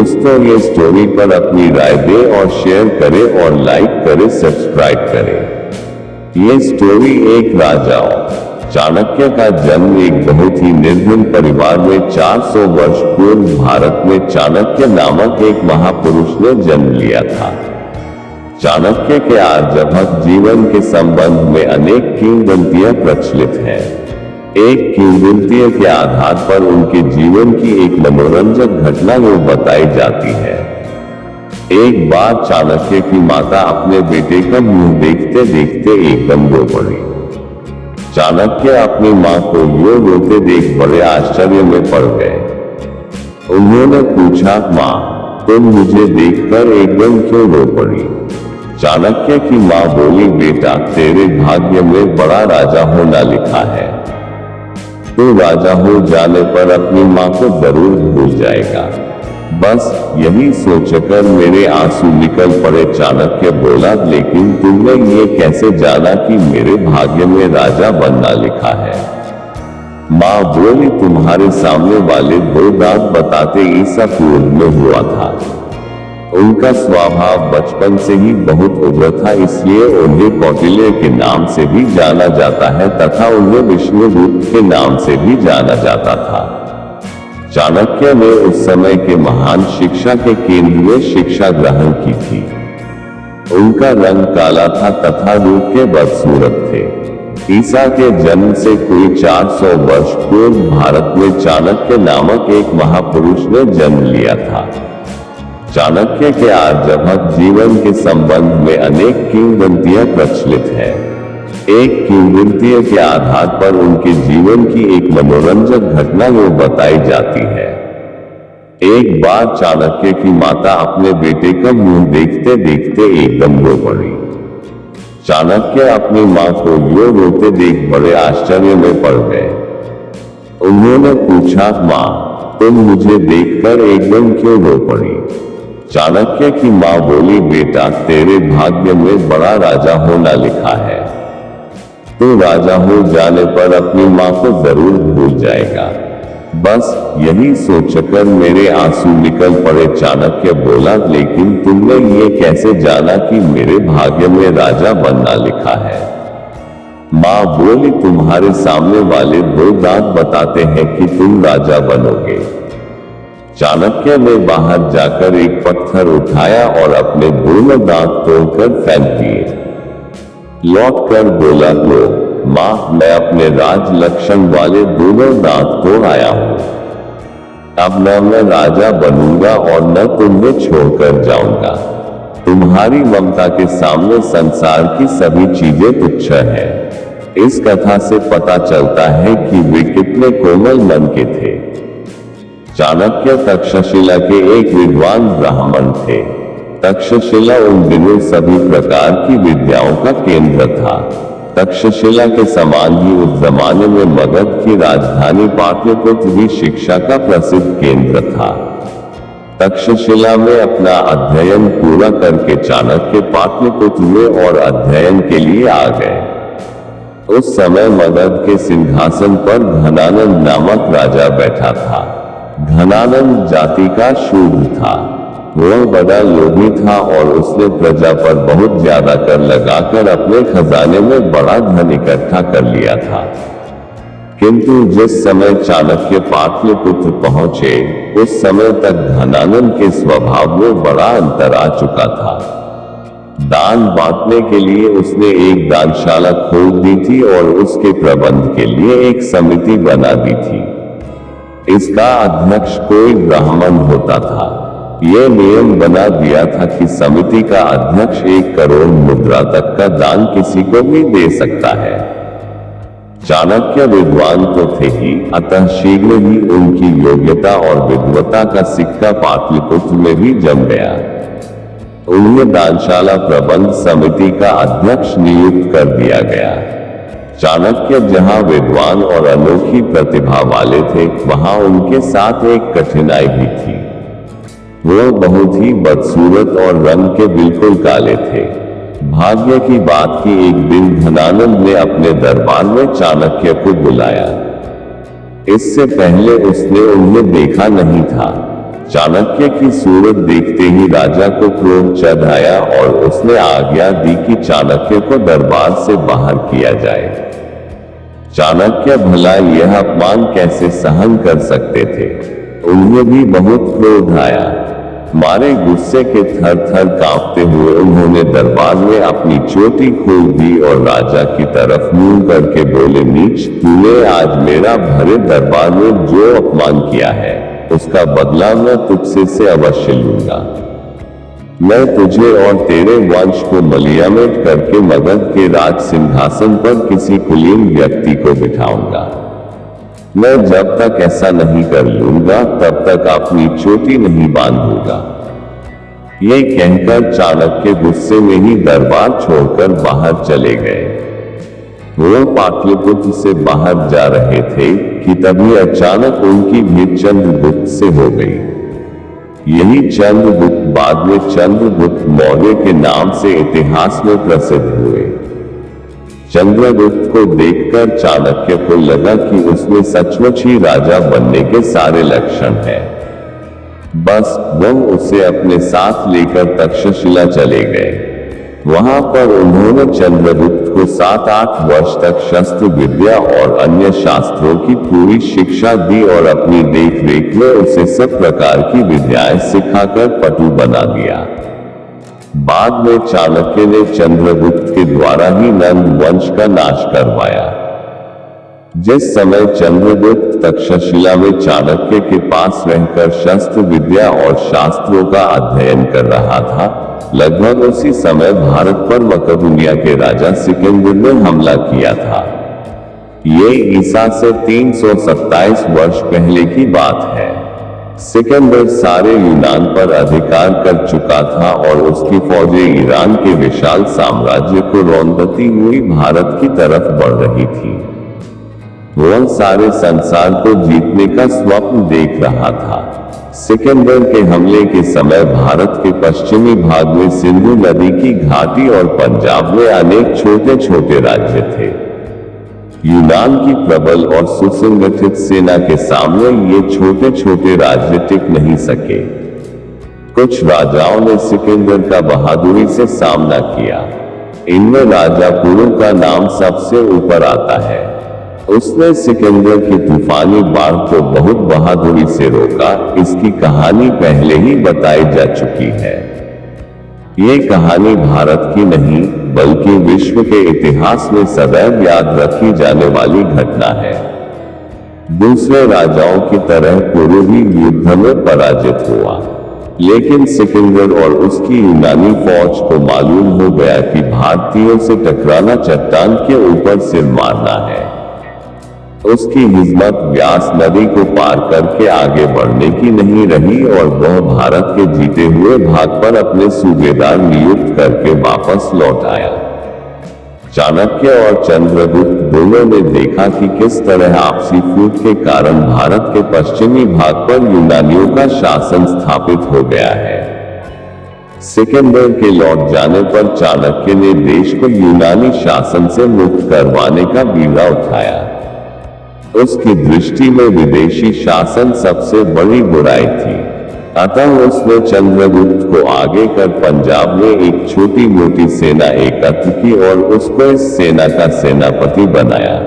दोस्तों ये स्टोरी पर अपनी राय दें और शेयर करें और लाइक करें, सब्सक्राइब करें। ये स्टोरी एक राजाओं चाणक्य का जन्म एक बहुत ही निर्धन परिवार में 400 वर्ष पूर्व भारत में चाणक्य नामक एक महापुरुष ने जन्म लिया था। चाणक्य के आर्यभट्ट जीवन के संबंध में अनेक किंवदंतियां प्रचलित हैं। एक किंवदंती के आधार पर उनके जीवन की एक मनोरंजक घटना वो बताई जाती है। एक बार चाणक्य की माता अपने बेटे का मुंह देखते देखते एकदम रो पड़ी। चाणक्य अपनी मां को यूं रोते देख बड़े आश्चर्य में पड़ गए। उन्होंने पूछा, मां तुम मुझे देखकर एकदम क्यों रो पड़ी? चाणक्य की मां बोली, बेटा तेरे भाग्य में बड़ा राजा होना लिखा है। तू राजा हो जाने पर अपनी मां को जरूर भूल जाएगा। बस यही सोचकर मेरे आंसू निकल पड़े। चाणक्य बोला, लेकिन तुमने ये कैसे जाना कि मेरे भाग्य में राजा बनना लिखा है? मां बोली, तुम्हारे सामने वाले दो दांत बताते ईसा पूर्व में हुआ था। उनका स्वभाव बचपन से ही बहुत उग्र था, इसलिए उन्हें कौटिल्य के नाम से भी जाना जाता है तथा उन्हें विष्णुगुप्त के नाम से भी जाना जाता था। चाणक्य ने उस समय के महान शिक्षा के केंद्र में शिक्षा ग्रहण की थी। उनका रंग काला था तथा रूप के बदसूरत थे। ईसा के जन्म से कोई 400 वर्ष पूर्व भारत में चाणक्य नामक एक महापुरुष ने जन्म लिया था। चाणक्य के आर्यभट्ट जीवन के संबंध में अनेक किंवदंतियां प्रचलित हैं। एक किंवदंती के आधार पर उनके जीवन की एक मनोरंजक घटना वो बताई जाती है। एक बार चाणक्य की माता अपने बेटे का मुंह देखते देखते एकदम रो पड़ी। चाणक्य अपनी मां को यूं रोते देख बड़े आश्चर्य में पड़ गए। उन्होंने पूछा, मां तुम मुझे देखकर एकदम क्यों रो पड़ी? चाणक्य की मां बोली, बेटा तेरे भाग्य में बड़ा राजा होना लिखा है। तू राजा हो जाने पर अपनी मां को जरूर भूल जाएगा। बस यही सोचकर मेरे आंसू निकल पड़े। चाणक्य बोला, लेकिन तुमने ये कैसे जाना कि मेरे भाग्य में राजा बनना लिखा है? मां बोली, तुम्हारे सामने वाले दो दांत बताते हैं कि तुम राजा बनोगे। चाणक्य ने बाहर जाकर एक पत्थर उठाया और अपने दोनों दांत तोड़कर फेंक दिए। लौटकर बोला, लो मां मैं अपने राज लक्षण वाले दोनों दांत तोड़ आया हूं। अब न मैं राजा बनूंगा और न तुम्हें छोड़कर जाऊंगा। तुम्हारी ममता के सामने संसार की सभी चीजें तुच्छ है। इस कथा से पता चलता है कि वे कितने कोमल मन के थे। चाणक्य तक्षशिला के एक विद्वान ब्राह्मण थे। तक्षशिला उन दिनों सभी प्रकार की विद्याओं का केंद्र था। तक्षशिला के समान ही उस जमाने में मगध की राजधानी पाटलिपुत्र भी शिक्षा का प्रसिद्ध केंद्र था। तक्षशिला में अपना अध्ययन पूरा करके चाणक्य पाटलिपुत्र में और अध्ययन के लिए आ गए। उस समय मगध के सिंहासन पर घनानंद नामक राजा बैठा था। घनानंद जाति का शूद्र था। वह बड़ा लोभी था और उसने प्रजा पर बहुत ज्यादा कर लगाकर अपने खजाने में बड़ा धन इकट्ठा कर लिया था। किंतु जिस समय चाणक्य पाटलिपुत्र पहुंचे उस समय तक घनानंद के स्वभाव में बड़ा अंतर आ चुका था। दान बांटने के लिए उसने एक दानशाला खोल दी थी और उसके प्रबंध के लिए एक समिति बना दी थी। इसका अध्यक्ष कोई ब्राह्मण होता था। यह नियम बना दिया था कि समिति का अध्यक्ष 1 करोड़ मुद्रा तक का दान किसी को भी दे सकता है। चाणक्य विद्वान तो थे ही, अतः शीघ्र ही उनकी योग्यता और विद्वता का सिक्का पाटलिपुत्र में भी जम गया। उन्हें दानशाला प्रबंध समिति का अध्यक्ष नियुक्त कर दिया गया। चाणक्य जहां विद्वान और अनोखी प्रतिभा वाले थे, वहां उनके साथ एक कठिनाई भी थी। वो बहुत ही बदसूरत और रंग के बिल्कुल काले थे। भाग्य की बात कि एक दिन घनानंद ने अपने दरबार में चाणक्य को बुलाया। इससे पहले उसने उन्हें देखा नहीं था। चाणक्य की सूरत देखते ही राजा को क्रोध चढ़ आया और उसने आज्ञा दी कि चाणक्य को दरबार से बाहर किया जाए। चाणक्य भला यह अपमान कैसे सहन कर सकते थे। उन्हें भी बहुत क्रोध आया। मारे गुस्से के थर थर कांपते हुए उन्होंने दरबार में अपनी चोटी खोल दी और राजा की तरफ मुंह करके बोले, नीच, तूने आज मेरा भरे दरबार में जो अपमान किया है उसका बदला मैं तुझसे से अवश्य लूंगा। मैं तुझे और तेरे वंश को मलियामेट करके मगध के राज सिंहासन पर किसी कुलीन व्यक्ति को बिठाऊंगा। मैं जब तक ऐसा नहीं कर लूंगा तब तक अपनी चोटी नहीं बांधूंगा। ये कहकर चाणक्य गुस्से में ही दरबार छोड़कर बाहर चले गए। वो पाटलिपुत्र से बाहर जा रहे थे कि तभी अचानक उनकी भेंट चंद्रगुप्त से हो गई। यही चंद्रगुप्त बाद में चंद्रगुप्त मौर्य के नाम से इतिहास में प्रसिद्ध हुए। चंद्रगुप्त को देखकर चाणक्य को लगा कि उसमें सचमुच ही राजा बनने के सारे लक्षण हैं। बस वह उसे अपने साथ लेकर तक्षशिला चले गए। वहां पर उन्होंने चंद्रगुप्त को 7-8 वर्ष तक शस्त्र विद्या और अन्य शास्त्रों की पूरी शिक्षा दी और अपनी देखरेख में उसे सब प्रकार की विद्याएं सिखाकर पटु बना दिया। बाद में चाणक्य ने चंद्रगुप्त के द्वारा ही नंद वंश का नाश करवाया। जिस समय चंद्रगुप्त तक्षशिला में चाणक्य के पास रहकर शस्त्र विद्या और शास्त्रों का अध्ययन कर रहा था, लगभग उसी समय भारत पर मकदूनिया के राजा सिकंदर ने हमला किया था। ये ईसा से 327 वर्ष पहले की बात है। सिकंदर सारे यूनान पर अधिकार कर चुका था और उसकी फौजें ईरान के विशाल साम्राज्य को रौंदती हुई भारत की तरफ बढ़ रही थी। वह सारे संसार को जीतने का स्वप्न देख रहा था। सिकंदर के हमले के समय भारत के पश्चिमी भाग में सिंधु नदी की घाटी और पंजाब में अनेक छोटे छोटे राज्य थे। यूनान की प्रबल और सुसंगठित सेना के सामने ये छोटे छोटे राज्य टिक नहीं सके। कुछ राजाओं ने सिकंदर का बहादुरी से सामना किया। इनमें राजा पुरु का नाम सबसे ऊपर आता है। उसने सिकंदर की तूफानी बाढ़ को बहुत बहादुरी से रोका। इसकी कहानी पहले ही बताई जा चुकी है। ये कहानी भारत की नहीं बल्कि विश्व के इतिहास में सदैव याद रखी जाने वाली घटना है। दूसरे राजाओं की तरह पुरु भी युद्ध में पराजित हुआ, लेकिन सिकंदर और उसकी यूनानी फौज को मालूम हो गया कि भारतीयों से टकराना चट्टान के ऊपर सिर मारना है। उसकी हिम्मत व्यास नदी को पार करके आगे बढ़ने की नहीं रही और वह भारत के जीते हुए भाग पर अपने सूबेदार नियुक्त करके वापस लौट आया। चाणक्य और चंद्रगुप्त दोनों ने देखा कि किस तरह आपसी फूट के कारण भारत के पश्चिमी भाग पर यूनानियों का शासन स्थापित हो गया है। सिकंदर के लौट जाने पर चाणक्य ने देश को यूनानी शासन से मुक्त करवाने का बीड़ा उठाया। उसकी दृष्टि में विदेशी शासन सबसे बड़ी बुराई थी, अतः उसने चंद्रगुप्त को आगे कर पंजाब में एक छोटी मोटी सेना एकत्र की और उसको इस सेना का सेनापति बनाया।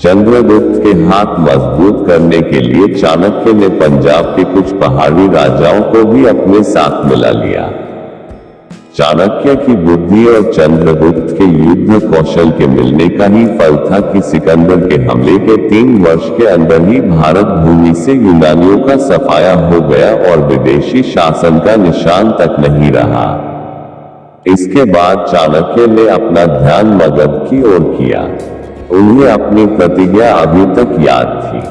चंद्रगुप्त के हाथ मजबूत करने के लिए चाणक्य ने पंजाब के कुछ पहाड़ी राजाओं को भी अपने साथ मिला लिया। चाणक्य की बुद्धि और चंद्रगुप्त के युद्ध कौशल के मिलने का ही फल था कि सिकंदर के हमले के 3 वर्ष के अंदर ही भारत भूमि से यूनानियों का सफाया हो गया और विदेशी शासन का निशान तक नहीं रहा। इसके बाद चाणक्य ने अपना ध्यान मगध की ओर किया। उन्हें अपनी प्रतिज्ञा अभी तक याद थी।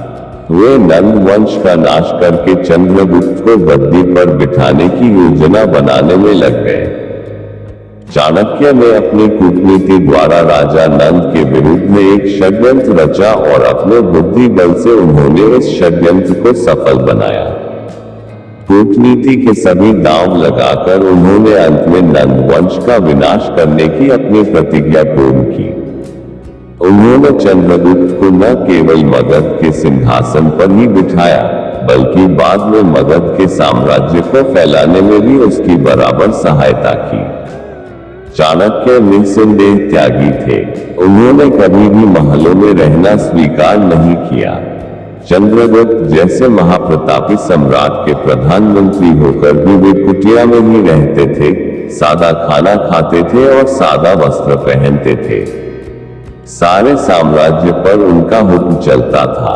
वे नंद वंश का नाश करके चंद्रगुप्त को गद्दी पर बिठाने की योजना बनाने में लग गए। चाणक्य ने अपनी कूटनीति द्वारा राजा नंद के विरुद्ध में एक षड्यंत्र रचा और अपने बुद्धि बल से उन्होंने इस षड्यंत्र को सफल बनाया। कूटनीति के सभी दांव लगाकर उन्होंने अंत में नंद वंश का विनाश करने की अपनी प्रतिज्ञा पूर्ण की। उन्होंने चंद्रगुप्त को न केवल मगध के सिंहासन पर ही बिठाया बल्कि बाद में मगध के साम्राज्य को फैलाने में भी उसकी बराबर सहायता की। चाणक्य निस्संदेह त्यागी थे। उन्होंने कभी भी महलों में रहना स्वीकार नहीं किया। चंद्रगुप्त जैसे महाप्रतापी सम्राट के प्रधानमंत्री होकर भी वे कुटिया में ही रहते थे, सादा खाना खाते थे और सादा वस्त्र पहनते थे। सारे साम्राज्य पर उनका हुक्म चलता था।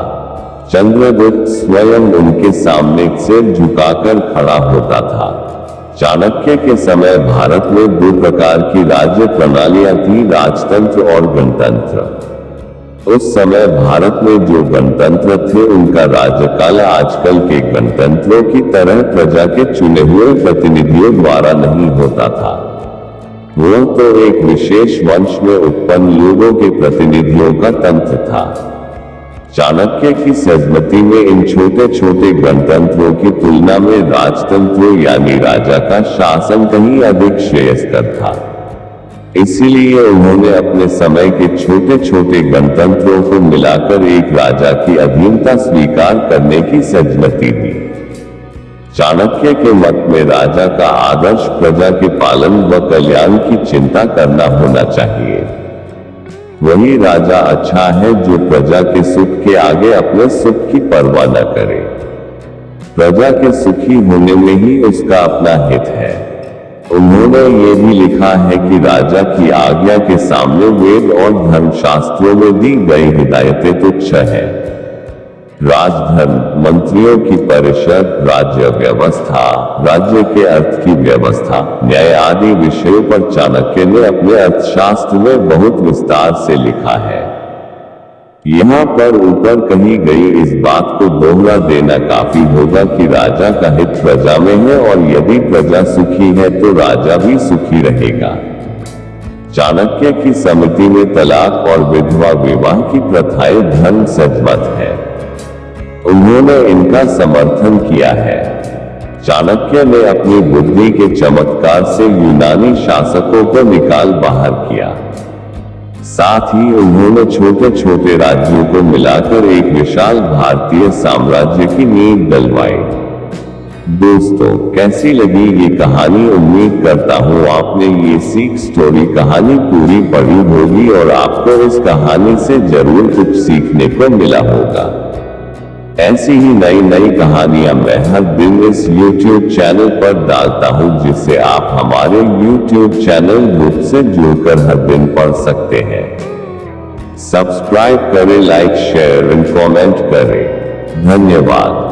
चंद्रगुप्त स्वयं उनके सामने सिर झुकाकर खड़ा होता था। चाणक्य के समय भारत में दो प्रकार की राज्य प्रणालियां थी, राजतंत्र और गणतंत्र। उस समय भारत में जो गणतंत्र थे उनका राज्यकाल आजकल के गणतंत्रों की तरह प्रजा के चुने हुए प्रतिनिधियों द्वारा नहीं होता था। वो तो एक विशेष वंश में उत्पन्न लोगों के प्रतिनिधियों का तंत्र था। चाणक्य की सजमती में इन छोटे छोटे गणतंत्रों की तुलना में राजतंत्रों यानी राजा का शासन कहीं अधिक श्रेयस्कर था। इसीलिए उन्होंने अपने समय के छोटे छोटे गणतंत्रों को मिलाकर एक राजा की अधीनता स्वीकार करने की सजमती दी। चाणक्य के मत में राजा का आदर्श प्रजा के पालन व कल्याण की चिंता करना होना चाहिए। वही राजा अच्छा है जो प्रजा के सुख के आगे अपने सुख की परवाह न करे। प्रजा के सुखी होने में ही उसका अपना हित है। उन्होंने ये भी लिखा है कि राजा की आज्ञा के सामने वेद और धर्मशास्त्रों में दी गई हिदायतें तुच्छ है। राजधर्म, मंत्रियों की परिषद, राज्य व्यवस्था, राज्य के अर्थ की व्यवस्था, न्याय आदि विषयों पर चाणक्य ने अपने अर्थशास्त्र में बहुत विस्तार से लिखा है। यहाँ पर ऊपर कही गई इस बात को दोहरा देना काफी होगा कि राजा का हित प्रजा में है और यदि प्रजा सुखी है तो राजा भी सुखी रहेगा। चाणक्य की समिति में तलाक और विधवा विवाह की प्रथाएं धर्म सजमत है। उन्होंने इनका समर्थन किया है। चाणक्य ने अपनी बुद्धि के चमत्कार से यूनानी शासकों को निकाल बाहर किया। साथ ही उन्होंने छोटे छोटे राज्यों को मिलाकर एक विशाल भारतीय साम्राज्य की नींव डलवाई। दोस्तों, कैसी लगी ये कहानी? उम्मीद करता हूँ आपने ये सीख स्टोरी कहानी पूरी पढ़ी होगी और आपको इस कहानी से जरूर कुछ सीखने को मिला होगा। ऐसी ही नई नई कहानियां मैं हर दिन इस YouTube चैनल पर डालता हूं, जिसे आप हमारे YouTube चैनल ग्रुप से जुड़कर हर दिन पढ़ सकते हैं। सब्सक्राइब करें, लाइक, शेयर एंड कमेंट करें। धन्यवाद।